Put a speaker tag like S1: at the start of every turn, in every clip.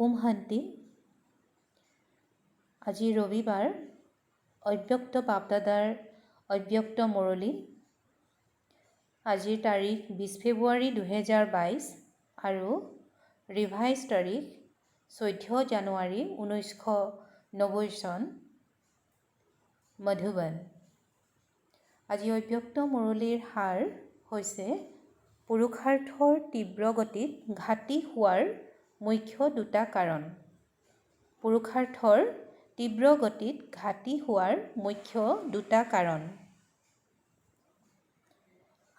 S1: ওম শান্তি। আজি ৰবিবাৰ, অব্যক্ত বাপদাদাৰ অব্যক্ত মুৰলী। আজিৰ তাৰিখ 20 ফেব্ৰুৱাৰী 2022 আৰু ৰিভাইজ তাৰিখ 14 জানুৱাৰী 1990 চন, মধুবন। আজি অব্যক্ত মুৰলীৰ সাৰ হৈছে পুৰুষাৰ্থৰ তীব্ৰ গতিত ঘাটি হোৱাৰ মুখ্য দুটা কাৰণ। পুৰুষাৰ্থৰ তীব্ৰ গতিত ঘাটি হোৱাৰ মুখ্য দুটা কাৰণ।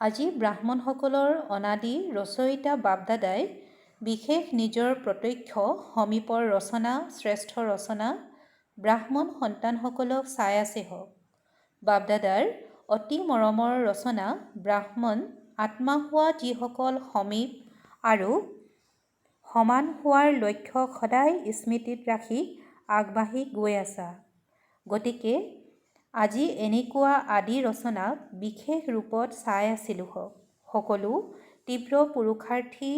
S1: আজি ব্ৰাহ্মণসকলৰ অনাদি ৰচয়িতা বাপদাদাই বিশেষ নিজৰ প্ৰত্যক্ষ সমীপৰ ৰচনা, শ্ৰেষ্ঠ ৰচনা ব্ৰাহ্মণ সন্তানসকলক চাই আছে হওক। বাপদাদাৰ অতি মৰমৰ ৰচনা ব্ৰাহ্মণ আত্মা হোৱা যিসকল সমীপ আৰু সমান হোৱাৰ লক্ষ্যক সদায় স্মৃতিত ৰাখি আগবাঢ়ি গৈ আছা। গতিকে আজি এনেকুৱা আদি ৰচনাক বিশেষ ৰূপত চাই আছিলোঁ হওক। সকলো তীব্ৰ পুৰুষাৰ্থী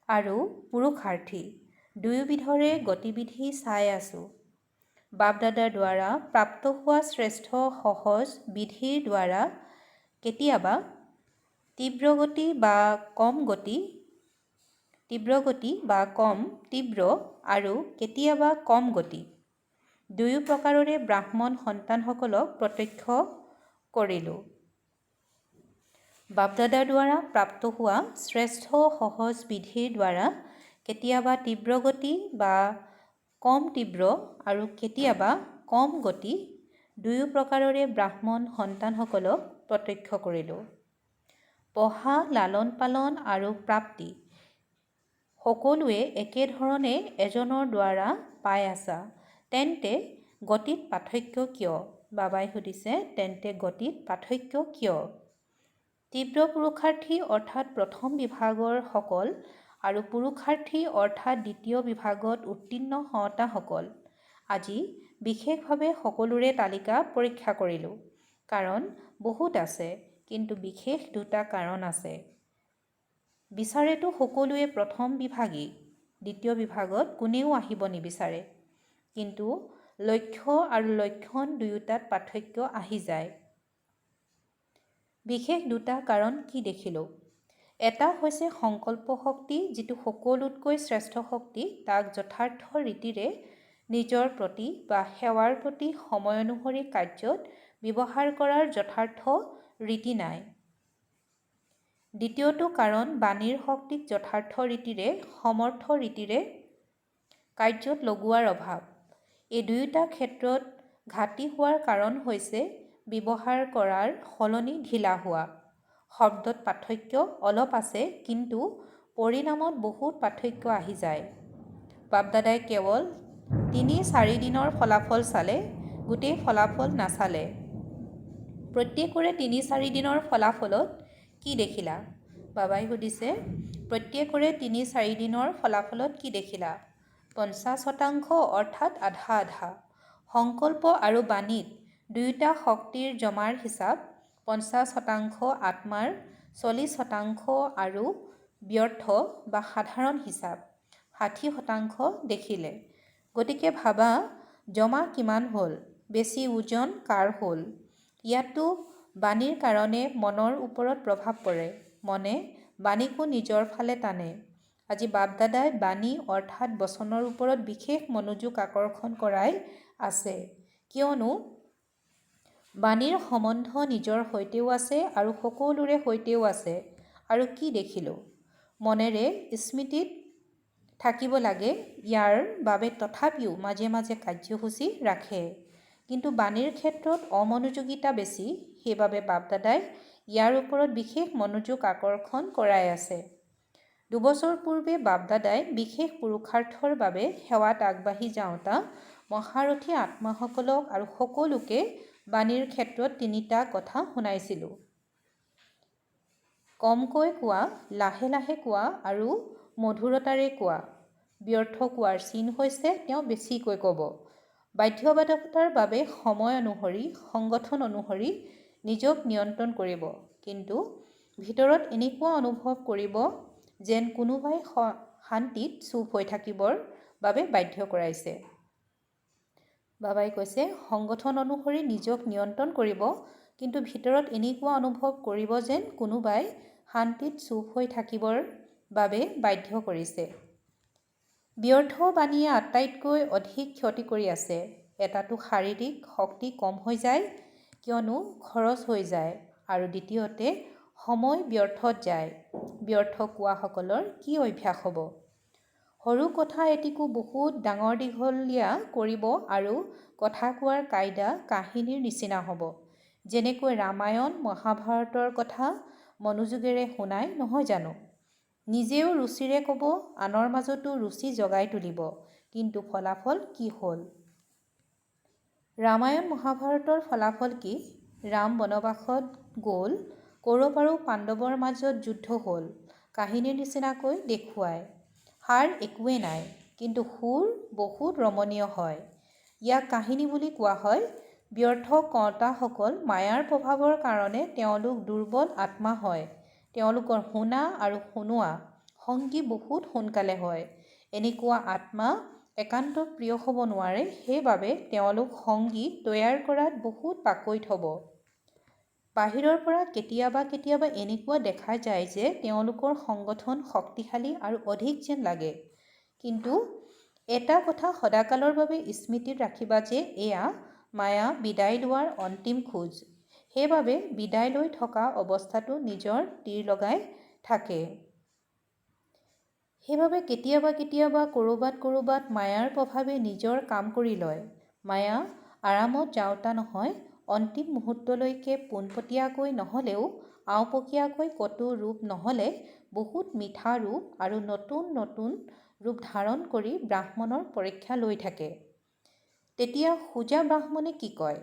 S1: আৰু পুৰুষাৰ্থী দুয়োবিধৰে গতিবিধি চাই আছোঁ। বাপদাদাৰ দ্বাৰা প্ৰাপ্ত হোৱা শ্ৰেষ্ঠ সহজ বিধিৰ দ্বাৰা কেতিয়াবা তীব্ৰ গতি বা কম তীব্ৰ আৰু কেতিয়াবা কম গতি দুয়ো প্ৰকাৰৰে ব্ৰাহ্মণ সন্তানসকলক প্ৰত্যক্ষ কৰিলোঁ। বাপদাদাৰ দ্বাৰা প্ৰাপ্ত হোৱা শ্ৰেষ্ঠ সহজ বিধিৰ দ্বাৰা কেতিয়াবা তীব্ৰ গতি বা কম তীব্ৰ আৰু কেতিয়াবা কম গতি দুয়ো প্ৰকাৰৰে ব্ৰাহ্মণ সন্তানসকলক প্ৰত্যক্ষ কৰিলোঁ। পঢ়া, লালন পালন আৰু প্ৰাপ্তি সকলোৱে একেধৰণে এজনৰ দ্বাৰা পাই আছা, তেন্তে গতিত পাৰ্থক্য কিয়? বাবাই সুধিছে, তেন্তে গতিত পাৰ্থক্য কিয়? তীব্ৰ পুৰুষাৰ্থী অৰ্থাৎ প্ৰথম বিভাগৰ সকল আৰু পুৰুষাৰ্থী অৰ্থাৎ দ্বিতীয় বিভাগত উত্তীৰ্ণ হওঁতাসকল। আজি বিশেষভাৱে সকলোৰে তালিকা পৰীক্ষা কৰিলোঁ। কাৰণ বহুত আছে, কিন্তু বিশেষ দুটা কাৰণ আছে। বিচাৰেতো সকলোৱে প্ৰথম বিভাগী, দ্বিতীয় বিভাগত কোনেও আহিব নিবিচাৰে। কিন্তু লক্ষ্য আৰু লক্ষণ দুয়োটাত পাৰ্থক্য আহি যায়। বিশেষ দুটা কাৰণ কি দেখিলোঁ? এটা হৈছে সংকল্প শক্তি, যিটো সকলোতকৈ শ্ৰেষ্ঠ শক্তি, তাক যথাৰ্থ ৰীতিৰে নিজৰ প্ৰতি বা সেৱাৰ প্ৰতি সময় অনুসৰি কাৰ্যত ব্যৱহাৰ কৰাৰ যথাৰ্থ ৰীতি নাই। দ্বিতীয়টো কাৰণ বাণীৰ শক্তিক যথাৰ্থ ৰীতিৰে সমৰ্থ ৰীতিৰে কাৰ্যত লগোৱাৰ অভাৱ। এই দুয়োটা ক্ষেত্ৰত ঘাটি হোৱাৰ কাৰণ হৈছে ব্যৱহাৰ কৰাৰ সলনি ঢিলা হোৱা। শব্দত পাৰ্থক্য অলপ আছে, কিন্তু পৰিণামত বহুত পাৰ্থক্য আহি যায়। বাপদাদাই কেৱল ৩-৪ দিনৰ ফলাফল চালে, গোটেই ফলাফল নাচালে। প্ৰত্যেকৰে ৩-৪ দিনৰ ফলাফলত কি দেখিলা? বাবাই সুধিছে, প্ৰত্যেকৰে ৩-৪ দিনৰ ফলাফলত কি দেখিলা? ৫০% অৰ্থাৎ আধা আধা। সংকল্প আৰু বাণীত দুয়োটা শক্তিৰ জমাৰ হিচাপ ৫০% আত্মাৰ, ৪০% আৰু ব্যৰ্থ বা সাধাৰণ হিচাপ ৬০% দেখিলে। গতিকে ভাবা, জমা কিমান হ'ল? বেছি ওজন কাৰ হ'ল? ইয়াতো বাণীৰ কাৰণে মনৰ ওপৰত প্ৰভাৱ পৰে। মনে বাণীকো নিজৰ ফালে টানে। আজি বাপদাদাই বাণী অৰ্থাৎ বচনৰ ওপৰত বিশেষ মনোযোগ আকৰ্ষণ কৰাই আছে, কিয়নো বাণীৰ সম্বন্ধ নিজৰ সৈতেও আছে আৰু সকলোৰে সৈতেও আছে। আৰু কি দেখিলোঁ? মনেৰে স্মৃতিত থাকিব লাগে, ইয়াৰ বাবে তথাপিও মাজে মাজে কাৰ্যসূচী ৰাখে। কিন্তু বাণীৰ ক্ষেত্ৰত অমনোযোগিতা বেছি, সেইবাবে বাপদাদাই ইয়াৰ ওপৰত বিশেষ মনোযোগ আকৰ্ষণ কৰাই আছে। ২ বছৰ পূৰ্বে বাপদাদাই বিশেষ পুৰুষাৰ্থৰ বাবে সেৱাত আগবাঢ়ি যাওঁতা মহাৰথী আত্মাসকলক আৰু সকলোকে বাণীৰ ক্ষেত্ৰত ৩টা কথা শুনাইছিলোঁ। কমকৈ কোৱা, লাহে লাহে কোৱা আৰু মধুৰতাৰে কোৱা। ব্যৰ্থ কোৱাৰ চিন হৈছে তেওঁ বেছিকৈ ক'ব। বাধ্যবাধকতাৰ বাবে সময় অনুসৰি, সংগঠন অনুসৰি নিজক নিয়ন্ত্ৰণ কৰিব। কিন্তু ভিতৰত এনেকুৱা অনুভৱ কৰিব যেন কোনোবাই শান্তিত চুপ হৈ থাকিবৰ বাবে বাধ্য কৰাইছে। বাবাই কৈছে সংগঠন অনুসৰি নিজক নিয়ন্ত্ৰণ কৰিব, কিন্তু ভিতৰত এনেকুৱা অনুভৱ কৰিব যেন কোনোবাই শান্তিত চুপ হৈ থাকিবৰ বাবে বাধ্য কৰিছে। ব্যৰ্থ বাণীয়ে আটাইতকৈ অধিক ক্ষতি কৰি আছে। এটাটো শাৰীৰিক শক্তি কম হৈ যায় কিয়নো খৰচ হৈ যায়, আৰু দ্বিতীয়তে সময় ব্যৰ্থত যায়। ব্যৰ্থ কোৱাসকলৰ কি অভ্যাস হ'ব? সৰু কথা এটিকো বহুত ডাঙৰ দীঘলীয়া কৰিব আৰু কথা কোৱাৰ কাইদা কাহিনীৰ নিচিনা হ'ব। যেনেকৈ ৰামায়ণ মহাভাৰতৰ কথা মনোযোগেৰে শুনাই নহয় জানো? নিজেও ৰুচিৰে ক'ব, আনৰ মাজতো ৰুচি জগাই তুলিব, কিন্তু ফলাফল কি হ'ল? ৰামায়ণ মহাভাৰতৰ ফলাফল কি? ৰাম বনবাসত গ'ল, কৌৰৱ আৰু পাণ্ডৱৰ মাজত যুদ্ধ হ'ল, কাহিনীৰ নিচিনাকৈ দেখুৱায়। সাৰ একোৱেই নাই, কিন্তু সুৰ বহুত ৰমণীয় হয়। ইয়াক কাহিনী বুলি কোৱা হয়। ব্যৰ্থ কৰ্তাসকল মায়াৰ প্ৰভাৱৰ কাৰণে তেওঁলোক দুৰ্বল আত্মা হয়। তেওঁলোকৰ শুনা আৰু শুনোৱা সংগী বহুত সোনকালে হয়। এনেকুৱা আত্মা একান্তক প্ৰিয় হ'ব নোৱাৰে, সেইবাবে তেওঁলোক সংগী তৈয়াৰ কৰাত বহুত পাকৈত হ'ব। বাহিৰৰ পৰা কেতিয়াবা কেতিয়াবা এনেকুৱা দেখা যায় যে তেওঁলোকৰ সংগঠন শক্তিশালী আৰু অধিক যেন লাগে। কিন্তু এটা কথা সদাকালৰ বাবে স্মৃতিত ৰাখিবা যে এয়া মায়া বিদায় লোৱাৰ অন্তিম খোজ। সেইবাবে বিদায় লৈ থকা অৱস্থাটো নিজৰ তীৰ লগাই থাকে। সেইবাবে কেতিয়াবা কেতিয়াবা ক'ৰবাত মায়াৰ প্ৰভাৱে নিজৰ কাম কৰি লয়। মায়া আৰামত যাওঁতা নহয়, অন্তিম মুহূৰ্তলৈকে পোনপটীয়াকৈ নহ'লেও আওপকীয়াকৈ কতো ৰূপ নহ'লে বহুত মিঠা ৰূপ আৰু নতুন নতুন ৰূপ ধাৰণ কৰি ব্ৰাহ্মণৰ পৰীক্ষা লৈ থাকে। তেতিয়া সুজা ব্ৰাহ্মণে কি কয়?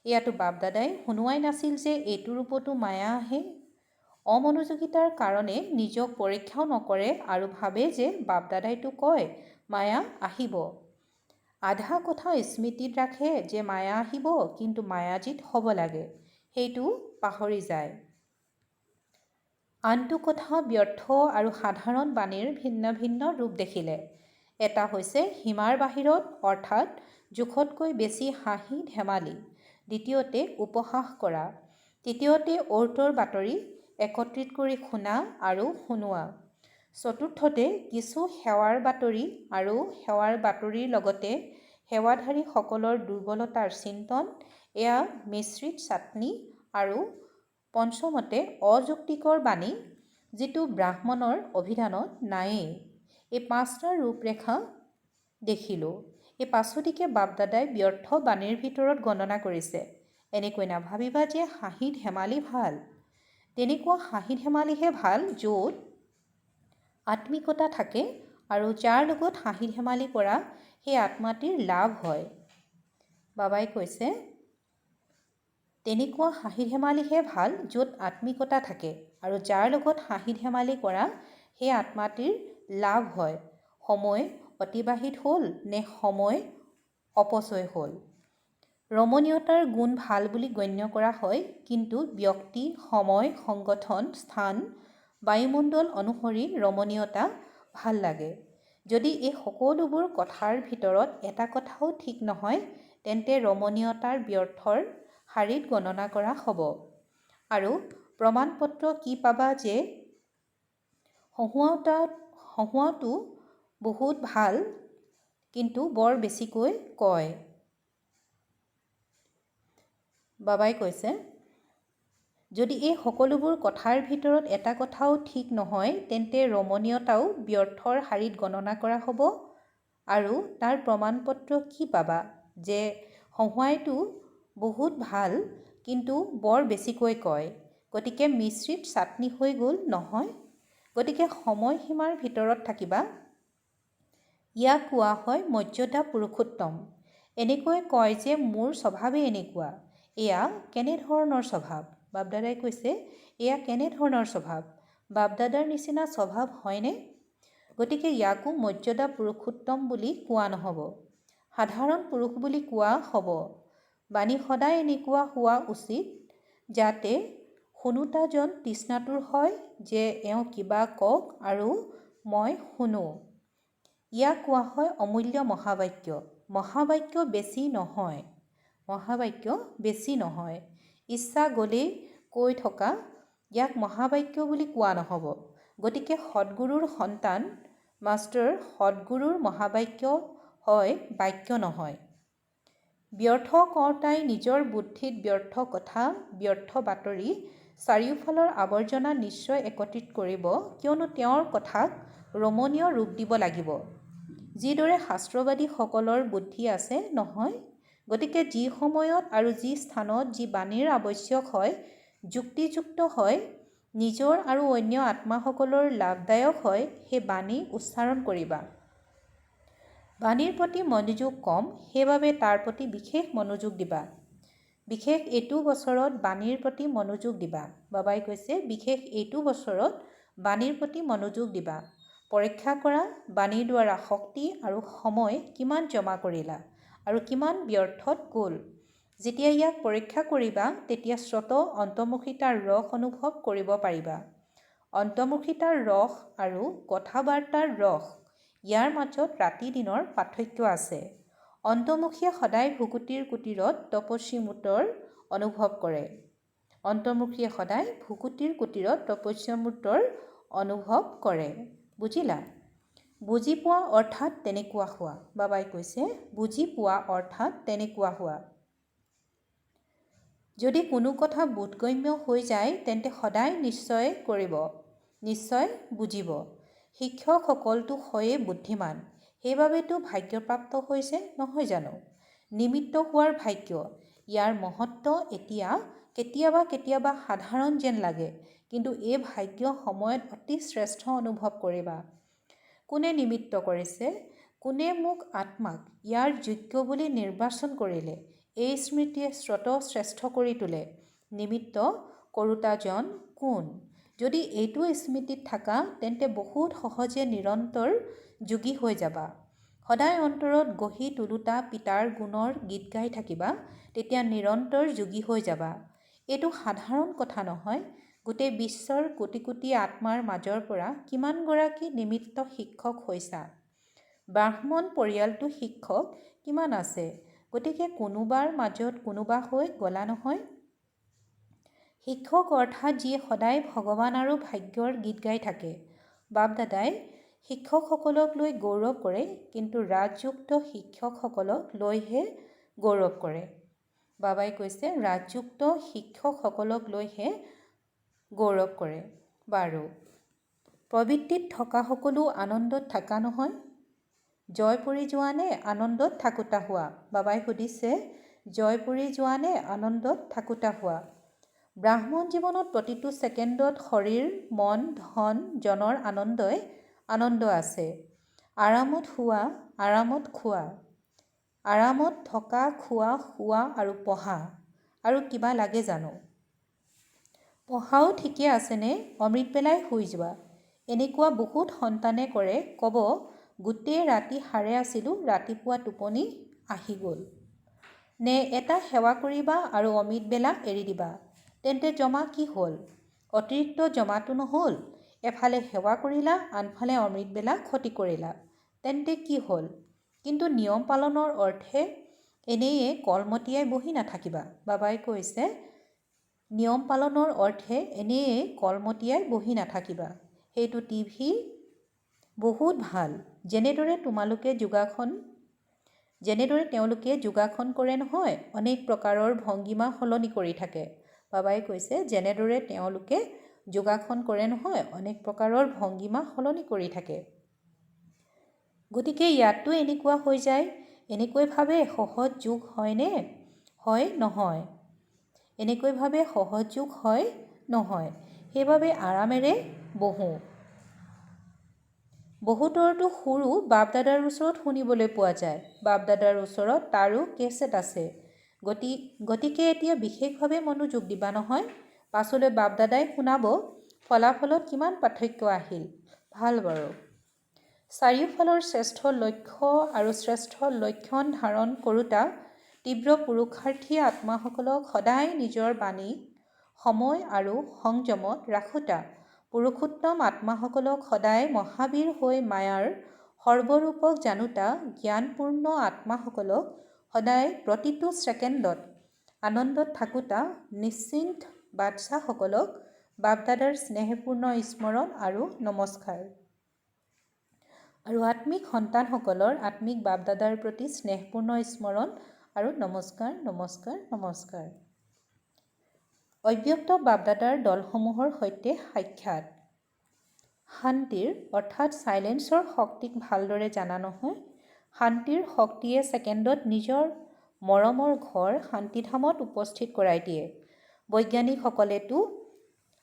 S1: এয়াতো বাপদাদাই শুনোৱাই নাছিল যে এইটো ৰূপতো মায়া আহে। অমনোযোগিতাৰ কাৰণে নিজক পৰীক্ষাও নকৰে আৰু ভাবে যে বাপদাদাইতো কয় মায়া আহিব। আধা কথা স্মৃতিত ৰাখে যে মায়া আহিব, কিন্তু মায়াজীত হ'ব লাগে, সেইটো পাহৰি যায়। আনটো কথা ব্যৰ্থ আৰু সাধাৰণ বাণীৰ ভিন্ন ভিন্ন ৰূপ দেখিলে। এটা হৈছে সীমাৰ বাহিৰত, অৰ্থাৎ জোখতকৈ বেছি হাঁহি ধেমালি। দ্বিতীয়তে উপহাস কৰা। তৃতীয়তে অৰ্তৰ বাতৰি একত্ৰিত কৰি শুনা আৰু শুনোৱা। চতুৰ্থতে কিছু সেৱাৰ বাতৰি আৰু সেৱাৰ বাতৰিৰ লগতে সেৱাধাৰীসকলৰ দুৰ্বলতাৰ চিন্তন, এয়া মিশ্ৰিত চাটনি। আৰু পঞ্চমতে অযুক্তিকৰ বাণী, যিটো ব্ৰাহ্মণৰ অভিধানত নায়েই। এই 5টা ৰূপৰেখা দেখিলোঁ। এই 5টিকে বাপদাদাই ব্যৰ্থ বাণীৰ ভিতৰত গণনা কৰিছে। এনেকৈ নাভাবিবা যে হাঁহি ধেমালি ভাল। তেনেকুৱা হাঁহি ধেমালিহে ভাল য'ত আত্মিকতা থাকে আৰু যাৰ লগত হাঁহি ধেমালি কৰা সেই আত্মাটিৰ লাভ হয়। বাবাই কৈছে তেনেকুৱা হাঁহি ধেমালিহে ভাল য'ত আত্মিকতা থাকে আৰু যাৰ লগত হাঁহি ধেমালি কৰা সেই আত্মাটিৰ লাভ হয়। সময় অতিবাহিত হ'ল নে সময় অপচয় হ'ল? ৰমণীয়তাৰ গুণ ভাল বুলি গণ্য কৰা হয়, কিন্তু ব্যক্তি, সময়, সংগঠন, স্থান, বায়ুমণ্ডল অনুসৰি ৰমণীয়তা ভাল লাগে। যদি এই সকলোবোৰ কথাৰ ভিতৰত এটা কথাও ঠিক নহয়, তেন্তে ৰমণীয়তাৰ ব্যৰ্থৰ শাৰীত গণনা কৰা হ'ব। আৰু প্ৰমাণপত্ৰ কি পাবা যে হহুৱাটো বহুত ভাল, কিন্তু বৰ বেছিকৈ কয়। বাবাই কৈছে যদি এই সকলোবোৰ কথাৰ ভিতৰত এটা কথাও ঠিক নহয়, তেন্তে ৰমণীয়তাও ব্যৰ্থৰ শাৰীত গণনা কৰা হ'ব। আৰু তাৰ প্ৰমাণপত্ৰ কি পাবা যে হহুৱাইটো বহুত ভাল, কিন্তু বৰ বেছিকৈ কয়। গতিকে মিশ্ৰিত চাটনি হৈ গ'ল নহয়। গতিকে সময়সীমাৰ ভিতৰত থাকিবা। ইয়াক কোৱা হয় মৰ্যাদা পুৰুষোত্তম। এনেকৈ কয় যে মোৰ স্বভাৱেই এনেকুৱা। এয়া কেনেধৰণৰ স্বভাৱ? বাপদাদাই কৈছে এয়া কেনেধৰণৰ স্বভাৱ? বাপদাদাৰ নিচিনা স্বভাৱ হয়নে? গতিকে ইয়াকো মৰ্যাদা পুৰুষোত্তম বুলি কোৱা নহ'ব, সাধাৰণ পুৰুষ বুলি কোৱা হ'ব। বাণী সদায় এনেকুৱা হোৱা উচিত যাতে শুনোতাজন তৃষ্ণাতুৰ হয় যে এওঁ কিবা কওক আৰু মই শুনো। ইয়াক কোৱা হয় অমূল্য মহাবাক্য। মহাবাক্য বেছি নহয়, মহাবাক্য বেছি নহয়। ইচ্ছা গ'লেই কৈ থকা ইয়াক মহাবাক্য বুলি কোৱা নহ'ব। গতিকে সদ্গুৰুৰ সন্তান মাষ্টাৰ সদ্গুৰুৰ মহাবাক্য হয়, বাক্য নহয়। ব্যৰ্থ কৰ্তাই নিজৰ বুদ্ধিত ব্যৰ্থ কথা, ব্যৰ্থ বাতৰি, চাৰিওফালৰ আৱৰ্জনা নিশ্চয় একত্ৰিত কৰিব, কিয়নো তেওঁৰ কথাক ৰমণীয় ৰূপ দিব লাগিব। যিদৰে শাস্ত্ৰবাদীসকলৰ বুদ্ধি আছে নহয়। গতিকে যি সময়ত আৰু যি স্থানত যি বাণীৰ আৱশ্যক হয়, যুক্তিযুক্ত হয়, নিজৰ আৰু অন্য আত্মাসকলৰ লাভদায়ক হয়, সেই বাণী উচ্চাৰণ কৰিবা। বাণীৰ প্ৰতি মনোযোগ কম, সেইবাবে তাৰ প্ৰতি বিশেষ মনোযোগ দিবা। বিশেষ এইটো বছৰত বাণীৰ প্ৰতি মনোযোগ দিবা। বাবাই কৈছে বিশেষ এইটো বছৰত বাণীৰ প্ৰতি মনোযোগ দিবা। পৰীক্ষা কৰা বাণীৰ দ্বাৰা শক্তি আৰু সময় কিমান জমা কৰিলা আৰু কিমান ব্যৰ্থত গ'ল। যেতিয়া ইয়াক পৰীক্ষা কৰিবা, তেতিয়া স্বত অন্তৰ্মুখিতাৰ ৰস অনুভৱ কৰিব পাৰিবা। অন্তৰ্মুখিতাৰ ৰস আৰু কথা বাৰ্তাৰ ৰস, ইয়াৰ মাজত ৰাতি দিনৰ পাৰ্থক্য আছে। অন্তৰ্মুখীয়ে সদায় ভুকুটিৰ কুটিৰত তপস্বী মূৰ্তৰ অনুভৱ কৰে। অন্তৰ্মুখীয়ে সদায় ভুকুটিৰ কুটিৰত তপস্যা মূৰ্তৰ অনুভৱ কৰে। বুজিলা? বুজি পোৱা অৰ্থাৎ তেনেকুৱা হোৱা। বাবাই কৈছে বুজি পোৱা অৰ্থাৎ তেনেকুৱা হোৱা। যদি কোনো কথা বোধগম্য হৈ যায়, তেন্তে সদায় নিশ্চয় কৰিব, নিশ্চয় বুজিব। শিক্ষকসকলটো হয়েই বুদ্ধিমান, সেইবাবেতো ভাগ্যপ্ৰাপ্ত হৈছে নহয় জানো? নিমিত্ত হোৱাৰ ভাগ্য, ইয়াৰ মহত্ব এতিয়া কেতিয়াবা সাধাৰণ যেন লাগে, কিন্তু এই ভাগ্য সময়ত অতি শ্ৰেষ্ঠ অনুভৱ কৰিবা। কোনে নিমিত্ত কৰিছে? কোনে মোক আত্মাক ইয়াৰ যোগ্য বুলি নিৰ্বাচন কৰিলে? এই স্মৃতিয়ে স্ৰোত শ্ৰেষ্ঠ কৰি তোলে। নিমিত্ত কৰোতাজন কোন? যদি এইটো স্মৃতিত থাকা, তেন্তে বহুত সহজে নিৰন্তৰ যোগী হৈ যাবা। সদায় অন্তৰত গঢ়ি তোলোতা পিতাৰ গুণৰ গীত গাই থাকিবা, তেতিয়া নিৰন্তৰ যোগী হৈ যাবা। এইটো সাধাৰণ কথা নহয়। গোটেই বিশ্বৰ কোটি কোটি আত্মাৰ মাজৰ পৰা কিমানগৰাকী নিমিত্ত শিক্ষক হৈছা? ব্ৰাহ্মণ পৰিয়ালটো শিক্ষক কিমান আছে? গতিকে কোনোবাৰ মাজত কোনোবা হৈ গলা নহয়। শিক্ষক অৰ্থাৎ যিয়ে সদায় ভগৱান আৰু ভাগ্যৰ গীত গাই থাকে। বাপ দাদাই শিক্ষকসকলক লৈ গৌৰৱ কৰে, কিন্তু ৰাজযুক্ত শিক্ষকসকলক লৈহে গৌৰৱ কৰে। বাবাই কৈছে ৰাজযুক্ত শিক্ষকসকলক লৈহে গৌৰৱ কৰে। বাৰু, প্ৰবৃত্তিত থকা সকলো আনন্দত থাকা নহয়। জয় পৰি যোৱা নে আনন্দত থাকোতা হোৱা? বাবাই সুধিছে জয় পৰি যোৱা নে আনন্দত থাকোতা হোৱা? ব্ৰাহ্মণ জীৱনত প্ৰতিটো ছেকেণ্ডত শৰীৰ, মন, ধন, জনৰ আনন্দ আছে। আৰামত শুৱা, আৰামত খোৱা, আৰামত থকা, খোৱা, শোৱা আৰু পঢ়া। আৰু কিবা লাগে জানো? পঢ়াও ঠিকে আছেনে? অমৃত বেলাই শুই যোৱা। এনেকুৱা বহুত সন্তানে কৰে, ক'ব গোটেই ৰাতি সাৰে আছিলোঁ, ৰাতিপুৱা টোপনি আহি গ'ল। নে এটা সেৱা কৰিবা আৰু অমৃত বেলা এৰি দিবা। তেন্তে জমা কি হ'ল? অতিৰিক্ত জমাটো নহ'ল? এফালে সেৱা কৰিলা, আনফালে অমৃত বেলা ক্ষতি কৰিলা। তেন্তে কি হ'ল? কিন্তু নিয়ম পালনৰ অৰ্থে এনেয়ে কলমতিয়াই বহি নাথাকিবা। বাবাই কৈছে নিয়ম পালনৰ অৰ্থে এনেয়ে কলমতিয়াই বহি নাথাকিবা। সেইটো টিভি বহুত ভাল। যেনেদৰে তেওঁলোকে যোগাসন কৰে নহয়, অনেক প্ৰকাৰৰ ভংগীমা সলনি কৰি থাকে। বাবাই কৈছে যেনেদৰে তেওঁলোকে যোগাসন কৰে নহয়, অনেক প্ৰকাৰৰ ভংগীমা সলনি কৰি থাকে। গতিকে ইয়াতো এনেকুৱা হৈ যায়। এনেকৈ ভাবে সহজ যোগ হয়নে? হয় নহয়? এনেকৈ ভাবে সহজ যোগ হয় নহয়? সেইবাবে আৰামেৰে বহোঁ। বহুতৰতো সুৰো বাপদাদাৰ ওচৰত শুনিবলৈ পোৱা যায়। বাপদাদাৰ ওচৰত তাৰো কেছেট আছে। গতিকে এতিয়া বিশেষভাৱে মনোযোগ দিবা নহয়। পাছলৈ বাপদাদাই শুনাব ফলাফলত কিমান পাৰ্থক্য আহিল। ভাল বাৰু। চাৰিওফালৰ শ্ৰেষ্ঠ লক্ষ্য আৰু শ্ৰেষ্ঠ লক্ষণ ধাৰণ কৰোঁতা তীব্ৰ পুৰুষাৰ্থী আত্মাসকলক সদায় নিজৰ বাণীক সময় আৰু সংযমত ৰাখোতা পুৰুষোত্তম আত্মাসকলক সদায় মহাবীৰ হৈ মায়াৰ সৰ্বৰূপক জানোতা জ্ঞানপূৰ্ণ আত্মাসকলক সদায় প্ৰতিটো ছেকেণ্ডত আনন্দত থাকোঁতা নিশ্চিন্ত বাদশাহসকলক বাপদাদাৰ স্নেহপূৰ্ণ স্মৰণ আৰু নমস্কাৰ। আৰু আত্মিক সন্তানসকলৰ আত্মিক বাপদাদাৰ প্ৰতি স্নেহপূৰ্ণ স্মৰণ আৰু নমস্কাৰ নমস্কাৰ নমস্কাৰ। অব্যক্ত বাপদাদাৰ দলসমূহৰ সৈতে সাক্ষাৎ। শান্তিৰ অৰ্থাৎ চাইলেন্সৰ শক্তিক ভালদৰে জানা নহয়। শান্তিৰ শক্তিয়ে ছেকেণ্ডত নিজৰ মৰমৰ ঘৰ শান্তিধামত উপস্থিত কৰাই দিয়ে। বৈজ্ঞানিকসকলেতো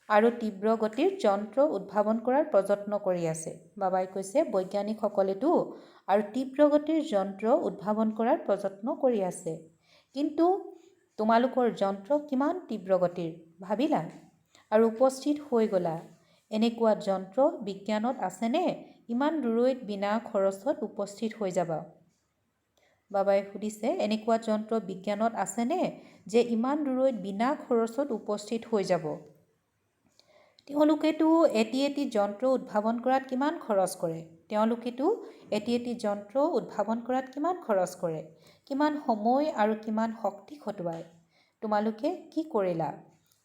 S1: আৰু তীব্ৰ গতিৰ যন্ত্ৰ উদ্ভাৱন কৰাৰ প্ৰযত্ন কৰি আছে। বাবাই কৈছে বৈজ্ঞানিকসকলেতো আৰু তীব্ৰ গতিৰ যন্ত্ৰ উদ্ভাৱন কৰাৰ প্ৰযত্ন কৰি আছে, কিন্তু তোমালোকৰ যন্ত্ৰ কিমান তীব্ৰ গতিৰ ভাবিলা আৰু উপস্থিত হৈ গ'লা। এনেকুৱা যন্ত্ৰ বিজ্ঞানত আছেনে ইমান দূৰৈত বিনা খৰচত উপস্থিত হৈ যাবা? বাবাই সুধিছে এনেকুৱা যন্ত্ৰ বিজ্ঞানত আছেনে যে ইমান দূৰৈত বিনা খৰচত উপস্থিত হৈ যাব? তেওঁলোকেতো এটি যন্ত্ৰ উদ্ভাৱন কৰাত কিমান খৰচ কৰে? এটি যন্ত্ৰ উদ্ভাৱন কৰাত কিমান খৰচ কৰে? কিমান সময় আৰু কিমান শক্তি খটুৱায়? তোমালোকে কি কৰিলা?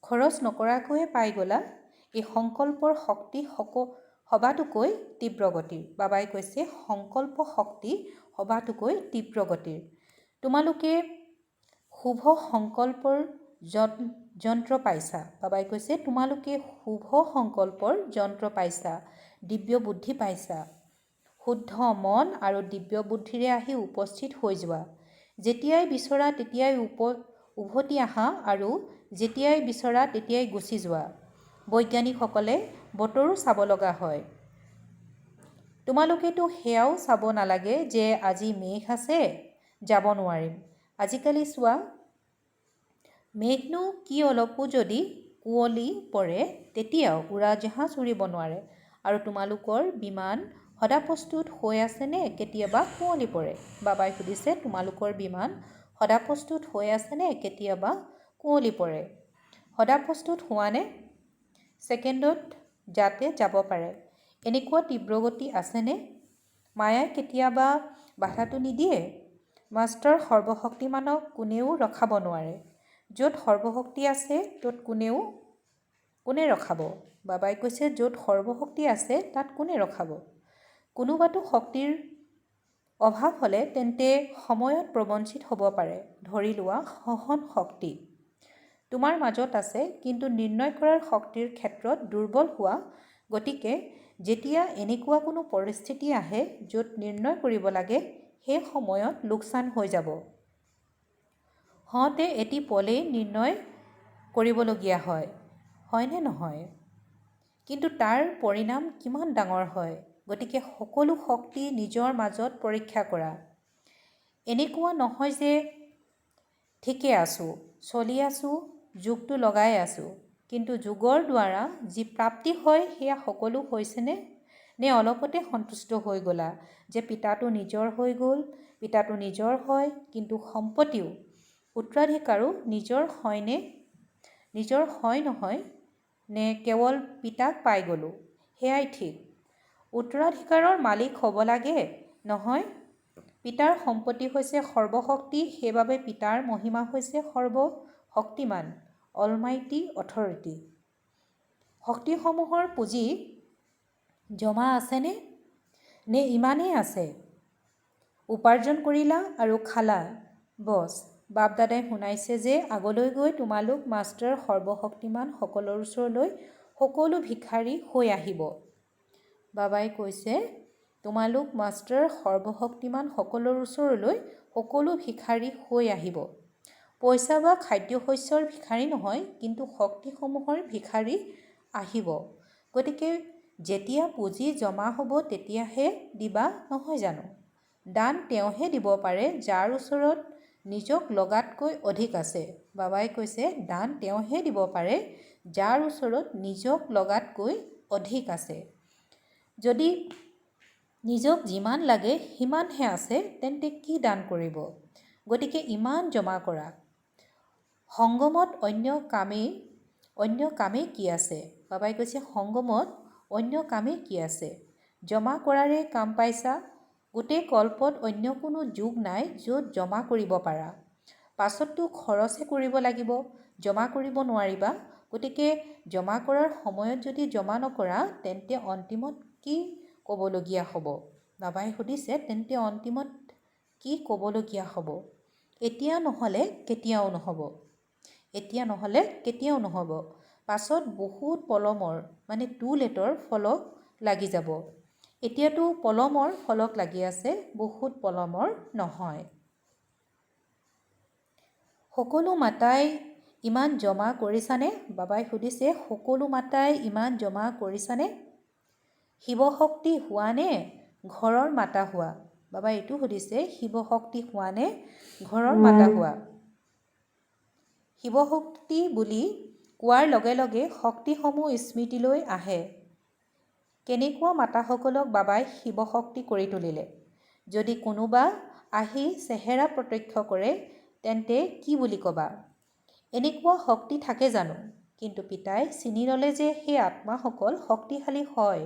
S1: খৰচ নকৰাকৈয়ে পাই গ'লা। এই সংকল্পৰ শক্তি সবাতোকৈ তীব্ৰ গতিৰ। বাবাই কৈছে সংকল্প শক্তি সবাতোকৈ তীব্ৰ গতিৰ। তোমালোকে শুভ সংকল্পৰ যন্ত্ৰ পাইছা। বাবাই কৈছে তোমালোকে শুভ সংকল্পৰ যন্ত্ৰ পাইছা, দিব্য বুদ্ধি পাইছা। শুদ্ধ মন আৰু দিব্য বুদ্ধিৰে আহি উপস্থিত হৈ যোৱা। যেতিয়াই বিচৰা তেতিয়াই উভতি আহা আৰু যেতিয়াই বিচৰা তেতিয়াই গুচি যোৱা। বৈজ্ঞানিকসকলে বতৰো চাব লগা হয়। তোমালোকেতো সেয়াও চাব নালাগে যে আজি মেঘ আছে, যাব নোৱাৰিম। আজিকালি চোৱা, মেঘনো কি অলপো যদি কুঁৱলী পৰে তেতিয়াও উৰাজাহাজ উৰিব নোৱাৰে। আৰু তোমালোকৰ বিমান সদা প্ৰস্তুত হৈ আছেনে কেতিয়াবা কুঁৱলী পৰে? বাবাই সুধিছে তোমালোকৰ বিমান সদা প্ৰস্তুত হৈ আছেনে কেতিয়াবা কুঁৱলী পৰে? সদা প্ৰস্তুত হোৱানে? ছেকেণ্ডত যাতে যাব পাৰে এনেকুৱা তীব্ৰগতি আছেনে? মায়াই কেতিয়াবা বাধাটো নিদিয়ে? মাষ্টাৰ সৰ্বশক্তিমানক কোনেও ৰখাব নোৱাৰে। য'ত সৰ্বশক্তি আছে ত'ত কোনে ৰখাব? বাবাই কৈছে য'ত সৰ্বশক্তি আছে তাত কোনে ৰখাব? কোনোবাতো শক্তিৰ অভাৱ হ'লে তেন্তে সময়ত প্ৰবঞ্চিত হ'ব পাৰে। ধৰি লোৱা সহন শক্তি তোমাৰ মাজত আছে, কিন্তু নিৰ্ণয় কৰাৰ শক্তিৰ ক্ষেত্ৰত দুৰ্বল হোৱা। গতিকে যেতিয়া এনেকুৱা কোনো পৰিস্থিতি আহে য'ত নিৰ্ণয় কৰিব লাগে, সেই সময়ত লোকচান হৈ যাব। হওঁতে এটি পলেই নিৰ্ণয় কৰিবলগীয়া হয়নে নহয়? কিন্তু তাৰ পৰিণাম কিমান ডাঙৰ হয়। গতিকে সকলো শক্তি নিজৰ মাজত পৰীক্ষা কৰা। এনেকুৱা নহয় যে ঠিকে আছোঁ, চলি আছোঁ, যোগটো লগাই আছোঁ, কিন্তু যোগৰ দ্বাৰা যি প্ৰাপ্তি হয় সেয়া সকলো হৈছেনে? নে অলপতে সন্তুষ্ট হৈ গ'লা যে পিতাটো নিজৰ হৈ গ'ল, পিতাটো নিজৰ হয়, কিন্তু সম্পত্তিও উত্তৰাধিকাৰো নিজৰ হয় নহয়, নে কেৱল পিতাক পাই গ'লোঁ সেয়াই ঠিক? উত্তৰাধিকাৰৰ মালিক হ'ব লাগে নহয়। পিতাৰ সম্পত্তি হৈছে সৰ্বশক্তি, সেইবাবে পিতাৰ মহিমা হৈছে সৰ্বশক্তিমান, অলমাইটি অথৰিটি। শক্তিসমূহৰ পুঁজি জমা আছেনে? নে ইমানেই আছে? উপাৰ্জন কৰিলা আৰু খালা, বছ। বাপদাদাই শুনাইছে যে আগলৈ গৈ তোমালোক মাষ্টাৰ সৰ্বশক্তিমান সকলৰ ওচৰলৈ সকলো ভিক্ষাৰী হৈ আহিব। বাবাই কৈছে তোমালোক মাষ্টাৰ সৰ্বশক্তিমান সকলৰ ওচৰলৈ সকলো ভিক্ষাৰী হৈ আহিব। পইচা বা খাদ্যশস্যৰ ভিক্ষাৰী নহয়, কিন্তু শক্তিসমূহৰ ভিক্ষাৰী আহিব। গতিকে যেতিয়া পুঁজি জমা হ'ব তেতিয়াহে দিবা নহয় জানো? দান তেওঁহে দিব পাৰে যাৰ ওচৰত নিজক লগাতকৈ অধিক আছে। বাবাই কৈছে দান তেওঁহে দিব পাৰে যাৰ ওচৰত নিজক লগাতকৈ অধিক আছে। যদি নিজক যিমান লাগে সিমানহে আছে তেন্তে কি দান কৰিব? গতিকে ইমান জমা কৰা। সংগমত অন্য কামেই কি আছে? বাবাই কৈছে সংগমত অন্য কামেই কি আছে? জমা কৰাৰে কাম পাইছা, গোটেই কল্পত অন্য কোনো যুগ নাই য'ত জমা কৰিব পাৰা। পাছততো খৰচহে কৰিব লাগিব, জমা কৰিব নোৱাৰিবা। গতিকে জমা কৰাৰ সময়ত যদি জমা নকৰা তেন্তে অন্তিমত কি ক'বলগীয়া হ'ব? বাবাই সুধিছে, তেন্তে অন্তিমত কি ক'বলগীয়া হ'ব? এতিয়া নহ'লে কেতিয়াও নহ'ব। এতিয়া নহ'লে কেতিয়াও নহ'ব। পাছত বহুত পলমৰ মানে টু লেটৰ ফলক লাগি যাব। এতিয়াতো পলমৰ ফলক লাগি আছে, বহুত পলমৰ নহয়। সকলো মাতাই ইমান জমা কৰিছানে? বাবাই সুধিছে, সকলো মাতাই ইমান জমা কৰিছানে? শিৱশক্তি হোৱা নে ঘৰৰ মাতা হোৱা? বাবাই এইটো সুধিছে, শিৱশক্তি হোৱা নে ঘৰৰ মাতা হোৱা? শিৱশক্তি বুলি কোৱাৰ লগে লগে শক্তিসমূহ স্মৃতিলৈ আহে। কেনেকুৱা মাতাসকলক বাবাই শিৱশক্তি কৰি তুলিলে? যদি কোনোবা আহি চেহেৰা প্ৰত্যক্ষ কৰে তেন্তে কি বুলি ক'বা? এনেকুৱা শক্তি থাকে জানো? কিন্তু পিতাই চিনি ল'লে যে সেই আত্মাসকল শক্তিশালী হয়।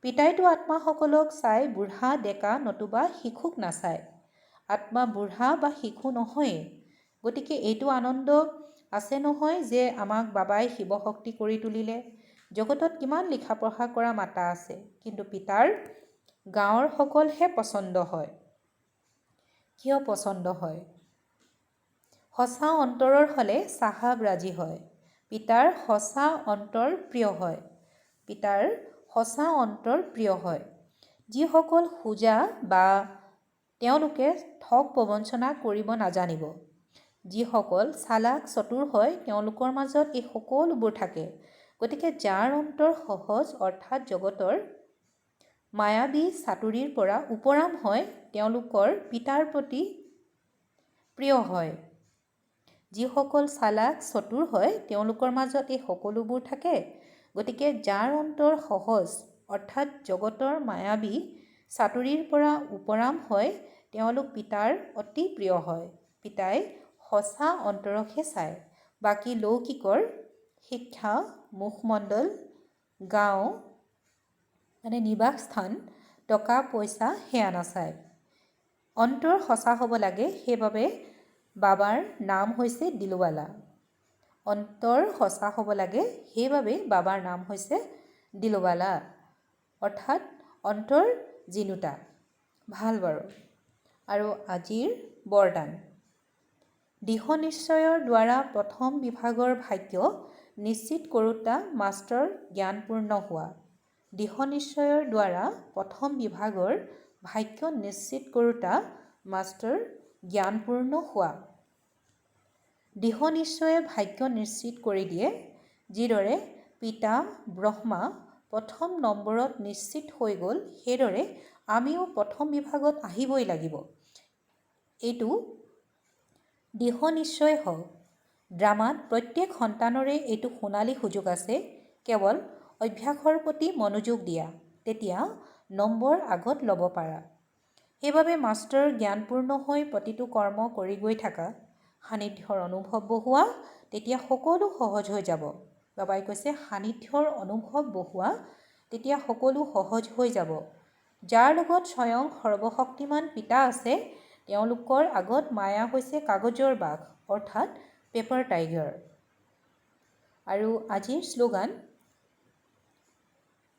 S1: পিতাইতো আত্মাসকলক চাই বুঢ়া ডেকা নতুবা শিশুক নাচায়। আত্মা বুঢ়া বা শিশু নহয়েই। গতিকে এইটো আনন্দ আছে নহয় যে আমাক বাবাই শিৱশক্তি কৰি তুলিলে। জগতত কিমান লিখা পঢ়া কৰা মাতা আছে, কিন্তু পিতাৰ গাঁৱৰ সকলহে পচন্দ হয়। কিয় পচন্দ হয়? সঁচা অন্তৰৰ হ'লে চাহাব ৰাজি হয়। পিতাৰ সঁচা অন্তৰ প্ৰিয় হয়। পিতাৰ সঁচা অন্তৰ প্ৰিয় হয়। যিসকল সোজা বা তেওঁলোকে ঠগ প্ৰবঞ্চনা কৰিব নাজানিব। যিসকল চালাক চতুৰ হয় তেওঁলোকৰ মাজত এই সকলোবোৰ থাকে। গতিকে যাৰ অন্তৰ সহজ অৰ্থাৎ জগতৰ মায়াবী চাতুৰীৰ পৰা উপৰাম হয় তেওঁলোকৰ পিতাৰ প্ৰতি প্ৰিয় হয়। যিসকল চালাক চতুৰ হয় তেওঁলোকৰ মাজত এই সকলোবোৰ থাকে। গতিকে যাৰ অন্তৰ সহজ অৰ্থাৎ জগতৰ মায়াবী চাতুৰীৰ পৰা উপৰাম হয় তেওঁলোক পিতাৰ অতি প্ৰিয় হয়। পিতাই সঁচা অন্তৰকহে চায়। বাকী লৌকিকৰ শিক্ষা, মুখমণ্ডল, গাঁও মানে নিবাস স্থান, টকা পইচা সেয়া নাচায়। অন্তৰ সঁচা হ'ব লাগে, সেইবাবে বাবাৰ নাম হৈছে দিলৱালা। অন্তৰ সঁচা হ'ব লাগে, সেইবাবে বাবাৰ নাম হৈছে দিলৱালা অৰ্থাৎ অন্তৰ জিনোতা। ভাল বাৰু। আৰু আজিৰ বৰদান। দৃঢ় নিশ্চয়ৰ দ্বাৰা প্ৰথম বিভাগৰ ভাগ্য নিশ্চিত কৰোঁতা মাষ্টৰ জ্ঞানপূৰ্ণ হোৱা। দৃঢ় নিশ্চয়ৰ দ্বাৰা প্ৰথম বিভাগৰ ভাগ্য নিশ্চিত কৰোঁতা মাষ্টৰ জ্ঞানপূৰ্ণ হোৱা। দৃঢ় নিশ্চয়ে ভাগ্য নিশ্চিত কৰি দিয়ে। যিদৰে পিতা ব্ৰহ্মা প্ৰথম নম্বৰত নিশ্চিত হৈ গ'ল, সেইদৰে আমিও প্ৰথম বিভাগত আহিবই লাগিব। এইটো দৃঢ় নিশ্চয় হওক। ড্ৰামাত প্ৰত্যেক সন্তানৰে এইটো সোণালী সুযোগ আছে, কেৱল অভ্যাসৰ প্ৰতি মনোযোগ দিয়া, তেতিয়া নম্বৰ আগত ল'ব পাৰা। সেইবাবে মাষ্টৰ জ্ঞানপূৰ্ণ হৈ প্ৰতিটো কৰ্ম কৰি গৈ থাকা। সান্নিধ্যৰ অনুভৱ বঢ়োৱা, তেতিয়া সকলো সহজ হৈ যাব। বাবাই কৈছে সান্নিধ্যৰ অনুভৱ বঢ়োৱা, তেতিয়া সকলো সহজ হৈ যাব। যাৰ লগত স্বয়ং সৰ্বশক্তিমান পিতা আছে তেওঁলোকৰ আগত মায়া হৈছে কাগজৰ বাঘ অৰ্থাৎ পেপাৰ টাইগাৰ। আৰু আজিৰ শ্লোগান,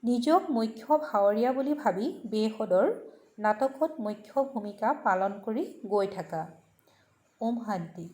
S1: নিজক মুখ্য ভাৱৰীয়া বুলি ভাবি বেসদৰ নাটকত মুখ্য ভূমিকা পালন কৰি গৈ থাকা। ওম শান্তি।